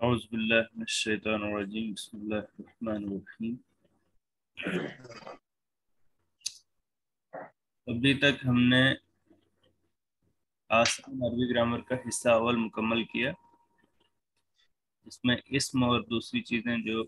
اعوذ باللہ من الشیطان الرجیم بسم اللہ الرحمن الرحیم۔ ابھی تک ہم نے آسان عربی گرامر کا حصہ اول مکمل کیا، اس میں اسم اور دوسری چیزیں جو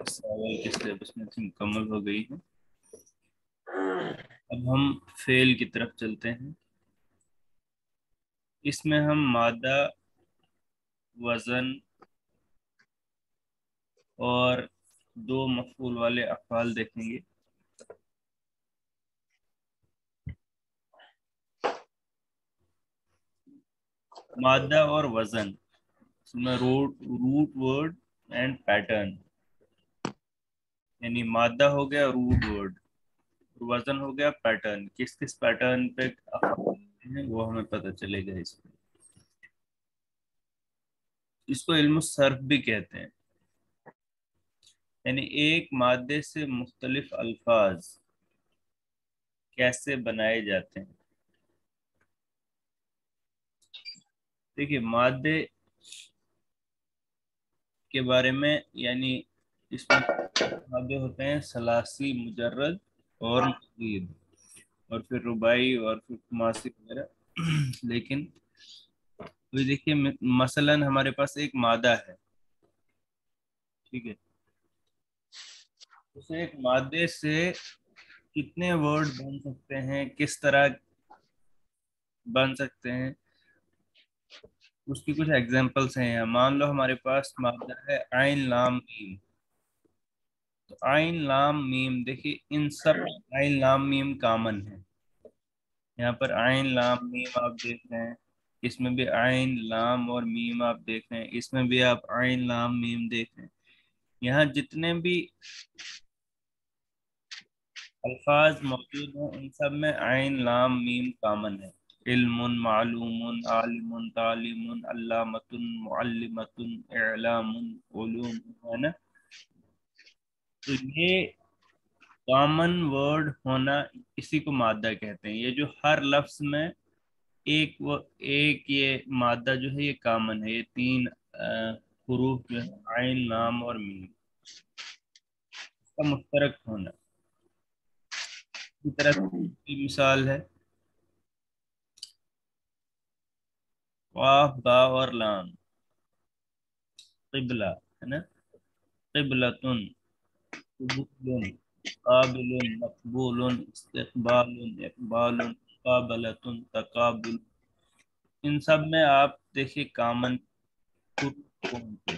حصہ اول کے سلیبس میں سے مکمل ہو گئی ہیں۔ اب ہم فعل کی طرف چلتے ہیں۔ اس میں ہم مادہ، وزن اور دو مفعول والے افعال دیکھیں گے۔ مادہ اور وزن، اس میں روٹ ورڈ اینڈ پیٹرن، یعنی مادہ ہو گیا روٹ ورڈ، وزن ہو گیا پیٹرن۔ کس کس پیٹرن پہ افعال ہیں وہ ہمیں پتہ چلے گا۔ اس کو علم الصرف بھی کہتے ہیں، یعنی ایک مادے سے مختلف الفاظ کیسے بنائے جاتے ہیں۔ دیکھیے مادے کے بارے میں، یعنی اس میں مادے ہوتے ہیں ثلاثی، مجرد اور مزید، اور پھر رباعی اور پھر خماسی وغیرہ۔ لیکن دیکھیے مثلا ہمارے پاس ایک مادہ ہے، ٹھیک ہے، اس ایک مادے سے کتنے ورڈ بن سکتے ہیں، کس طرح بن سکتے ہیں، اس کی کچھ ایگزامپلس ہیں۔ مان لو ہمارے پاس مادہ ہے عین لام میم، تو عین لام میم، دیکھیے ان سب عین لام میم کامن ہے۔ یہاں پر عین لام میم آپ دیکھ رہے ہیں، اس میں بھی عین لام اور میم آپ دیکھ رہے ہیں، اس میں بھی آپ عین لام میم دیکھ رہے ہیں۔ یہاں جتنے بھی الفاظ موجود ہیں ان سب میں عین لام میم کامن ہے۔ علم، معلوم، عالم، تعلیم، علامۃ، معلمۃ، اعلام، علوم، ہے نا۔ تو یہ کامن ورڈ ہونا، اسی کو مادہ کہتے ہیں۔ یہ جو ہر لفظ میں ایک یہ مادہ جو ہے یہ کامن ہے، یہ تین حروف جو ہے عین، لام اور میم، اس کا مشترک ہونا۔ اسی طرح کی مثال ہے قاف، با اور لام، قبلہ، ہے نا، قبلتن، قبول، قابل، مقبول، استقبال، اقبال، قابلتن، تقابل۔ ان سب میں آپ دیکھیے کامن کون سے۔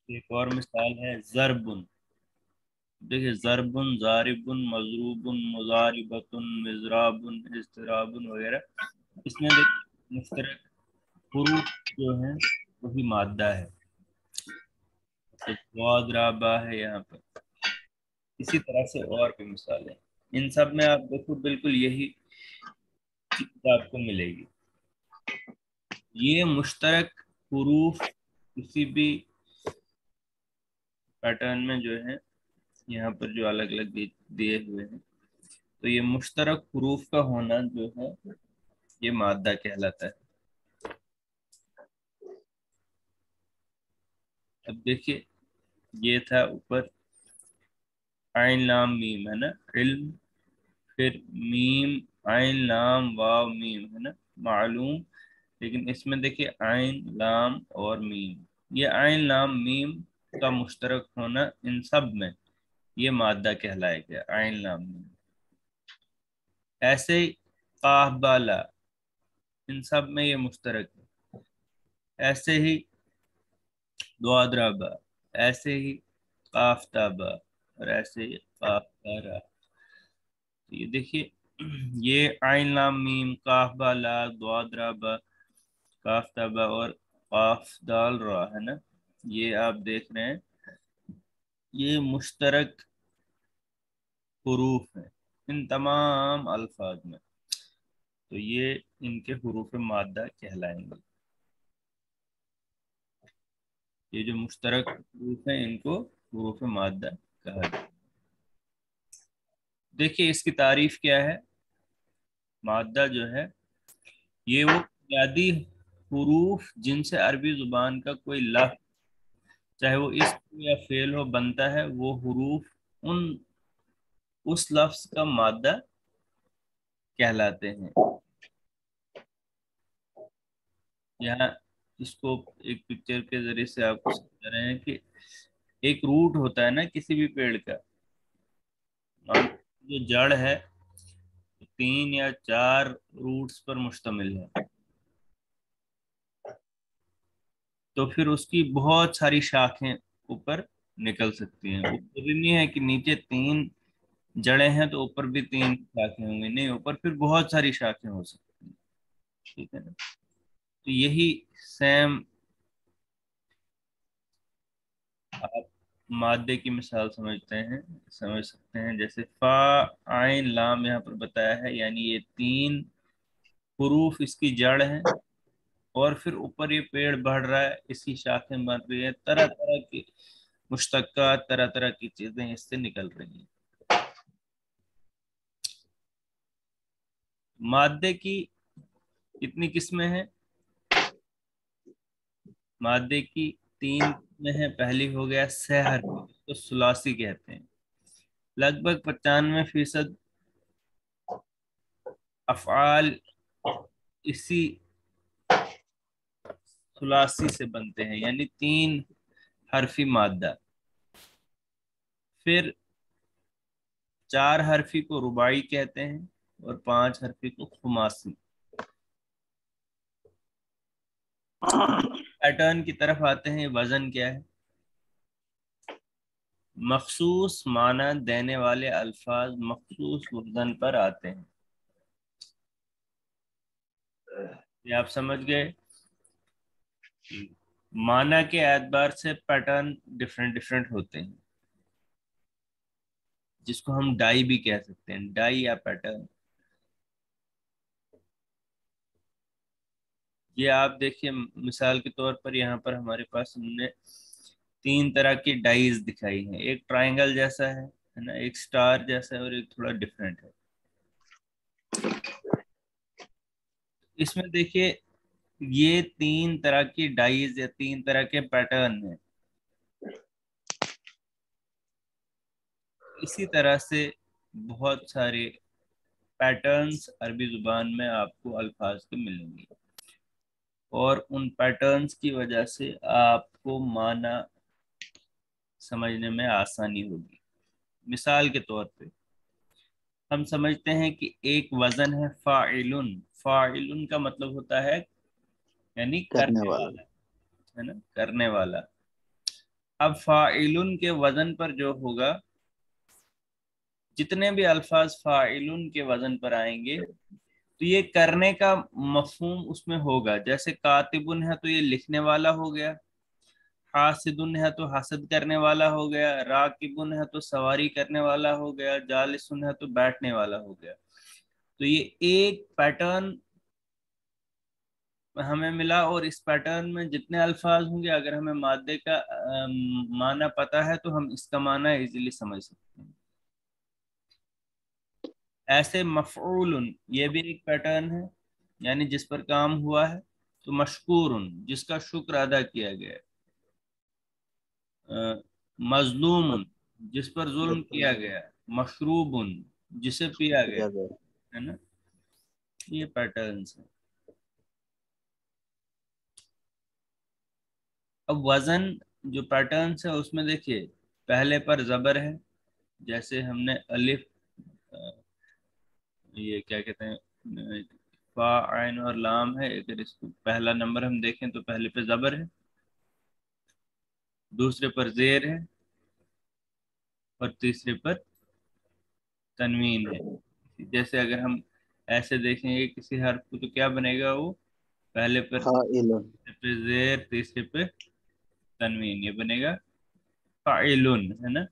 ایک اور مثال ہے ضربن، دیکھیے ضربن، ضاربن، مضروبن، مضاربتن، مضرابن، اضطرابن وغیرہ۔ اس میں دیکھیے مشترک حروف جو ہیں وہی مادہ ہے، واضرابہ ہے یہاں پر۔ اسی طرح سے اور بھی مثالیں، ان سب میں آپ دیکھو بالکل یہی چیز آپ کو ملے گی۔ یہ مشترک حروف کسی بھی پیٹرن میں جو ہے یہاں پر جو الگ الگ دیے ہوئے ہیں، تو یہ مشترک حروف کا ہونا جو ہے یہ مادہ کہلاتا ہے۔ اب دیکھیے یہ تھا اوپر عین لام میم، ہے نا، علم، پھر میم، عین لام واو میم، ہے نا، معلوم۔ لیکن اس میں دیکھیے عین لام اور میم، یہ عین لام میم کا مشترک ہونا ان سب میں یہ مادہ کہلائے گا، عین لام میم۔ ایسے ہی قاف، بالا، ان سب میں یہ مشترک ہے۔ ایسے ہی دوادرابا، ایسے ہی قاف تابا، اور ایسے ہی قاف تارا۔ یہ دیکھیے یہ عین لام میم، قاف با لا، ضاد را با، قاف تا با اور قاف دال را، ہے نا، یہ آپ دیکھ رہے ہیں یہ مشترک حروف ہیں ان تمام الفاظ میں، تو یہ ان کے حروف مادہ کہلائیں گے۔ یہ جو مشترک حروف ہیں ان کو حروف مادہ کہا جاتا ہے۔ دیکھیے اس کی تعریف کیا ہے۔ مادہ جو ہے یہ وہ بنیادی حروف جن سے عربی زبان کا کوئی لفظ، چاہے وہ اسم یا فعل ہو، بنتا ہے، وہ حروف ان اس لفظ کا مادہ کہلاتے ہیں. یہاں اس کو ایک پکچر کے ذریعے سے آپ کو سمجھا رہے ہیں کہ ایک روٹ ہوتا ہے نا کسی بھی پیڑ کا، جو جڑ ہے 3 یا 4 روٹس پر مشتمل ہے، تو پھر اس کی بہت ساری شاخیں اوپر نکل سکتی ہیں. وہ ضروری نہیں ہے کہ نیچے 3 جڑیں ہیں تو اوپر بھی 3 شاخیں ہوں گی، نہیں، اوپر پھر بہت ساری شاخیں ہو سکتی ہیں. ٹھیک ہے نا؟ تو یہی سیم آپ مادے کی مثال سمجھ سکتے ہیں. جیسے فا عین لام یہاں پر بتایا ہے، یعنی یہ 3 حروف اس کی جڑ ہیں، اور پھر اوپر یہ پیڑ بڑھ رہا ہے، اس کی شاخیں بن رہی ہیں، طرح طرح کی مشتقات، طرح طرح کی چیزیں اس سے نکل رہی ہیں. مادے کی کتنی قسمیں ہیں؟ مادے کی 3 قسمیں ہیں. پہلی ہو گیا سہ حرفی، اس کو ثلاثی کہتے ہیں. لگ بھگ 95% افعال اسی ثلاثی سے بنتے ہیں، یعنی 3 حرفی مادہ. پھر 4 حرفی کو رباعی کہتے ہیں، اور 5 حرفی کو خماسی. پیٹرن کی طرف آتے ہیں. وزن کیا ہے؟ مخصوص معنی دینے والے الفاظ مخصوص وزن پر آتے ہیں. یہ آپ سمجھ گئے؟ معنی کے اعتبار سے پیٹرن ڈفرینٹ ہوتے ہیں، جس کو ہم ڈائی بھی کہہ سکتے ہیں، ڈائی یا پیٹرن. یہ آپ دیکھیے مثال کے طور پر یہاں پر ہمارے پاس ہم نے 3 طرح کی ڈائیز دکھائی ہیں. ایک ٹرائنگل جیسا ہے نا، ایک سٹار جیسا ہے، اور ایک تھوڑا ڈفرینٹ ہے. اس میں دیکھیے یہ 3 طرح کی ڈائیز یا 3 طرح کے پیٹرن ہیں. اسی طرح سے بہت سارے پیٹرنز عربی زبان میں آپ کو الفاظ کے ملیں گے، اور ان پیٹرنز کی وجہ سے آپ کو معنی سمجھنے میں آسانی ہوگی. مثال کے طور پہ ہم سمجھتے ہیں کہ ایک وزن ہے فاعلن. فاعلن کا مطلب ہوتا ہے یعنی کرنے کرنے والا. والا، ہے نا، کرنے والا. اب فاعلن کے وزن پر جو ہوگا، جتنے بھی الفاظ فاعلن کے وزن پر آئیں گے تو یہ کرنے کا مفہوم اس میں ہوگا. جیسے کاتبن ہے تو یہ لکھنے والا ہو گیا، حاسدن ہے تو حسد کرنے والا ہو گیا، راکبن ہے تو سواری کرنے والا ہو گیا، جالسن ہے تو بیٹھنے والا ہو گیا. تو یہ ایک پیٹرن ہمیں ملا، اور اس پیٹرن میں جتنے الفاظ ہوں گے، اگر ہمیں مادے کا معنی پتہ ہے تو ہم اس کا معنی ایزیلی سمجھ سکتے ہیں. ایسے مفعول، یہ بھی ایک پیٹرن ہے، یعنی جس پر کام ہوا ہے. تو مشکور، جس کا شکر ادا کیا گیا ہے. مظلوم، جس پر ظلم کیا گیا. مشروب، جسے پیا گیا، ہے نا. یہ پیٹرنز ہیں. اب وزن جو پیٹرنز ہے اس میں دیکھیے پہلے پر زبر ہے، جیسے ہم نے الف، یہ کیا کہتے ہیں، فا عین اور لام ہے. اگر اس کو پہلا نمبر ہم دیکھیں تو پہلے پہ زبر ہے، دوسرے پر زیر ہے، اور تیسرے پر تنوین ہے. جیسے اگر ہم ایسے دیکھیں گے کسی حرف کو تو کیا بنے گا؟ وہ پہلے پر زیر، تیسرے پہ تنوین، یہ بنے گا فاعلن، ہے نا.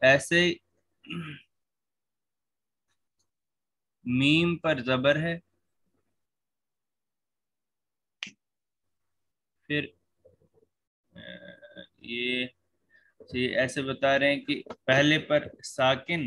ایسے میم پر زبر ہے، پھر یہ ایسے بتا رہے ہیں کہ پہلے پر ساکن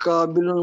قابل